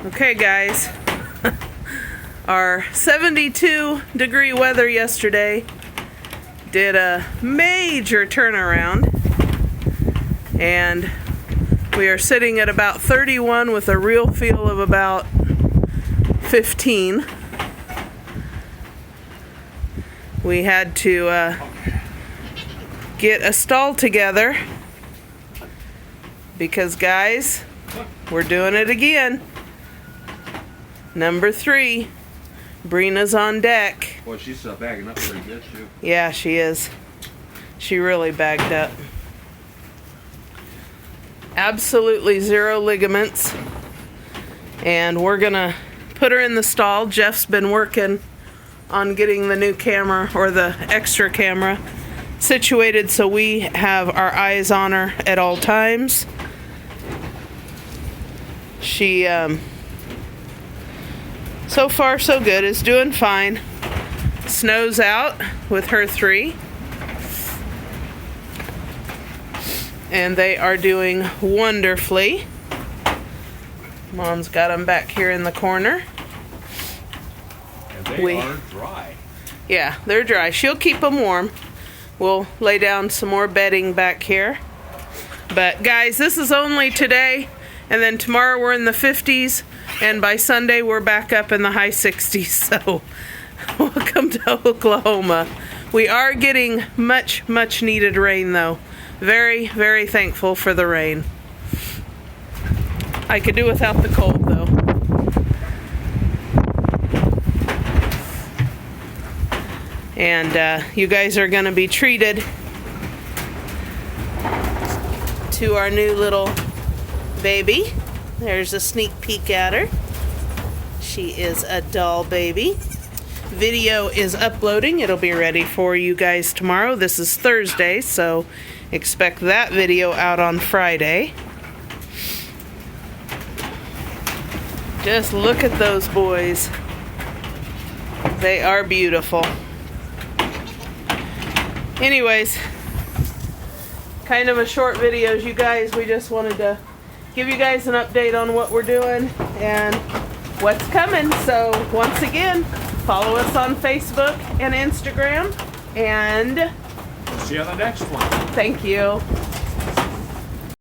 Okay, guys. Our 72-degree weather yesterday did a major turnaround, and we are sitting at about 31 with a real feel of about 15. We had to get a stall together because, guys, we're doing it again. Number 3, Breena's on deck. Boy, she's bagging up pretty good too. Yeah, she is. She really bagged up. Absolutely 0 ligaments. And we're gonna put her in the stall. Jeff's been working on getting the new camera, or the extra camera, situated so we have our eyes on her at all times. She, so far so good, is doing fine. Snow's out with her 3. And they are doing wonderfully. Mom's got them back here in the corner. And they are dry. Yeah, they're dry. She'll keep them warm. We'll lay down some more bedding back here. But guys, this is only today, and then tomorrow we're in the 50s, and by Sunday we're back up in the high 60s. So welcome to Oklahoma. We are getting much needed rain though. Very, very thankful for the rain. I could do without the cold though. And you guys are going to be treated to our new little baby. There's a sneak peek at her. She is a doll baby. Video is uploading. It'll be ready for you guys tomorrow. This is Thursday, so expect that video out on Friday. Just look at those boys. They are beautiful. Anyways, kind of a short video, you guys. We just wanted to give you guys an update on what we're doing and what's coming. So once again, follow us on Facebook and Instagram, and we'll see you on the next one. Thank you.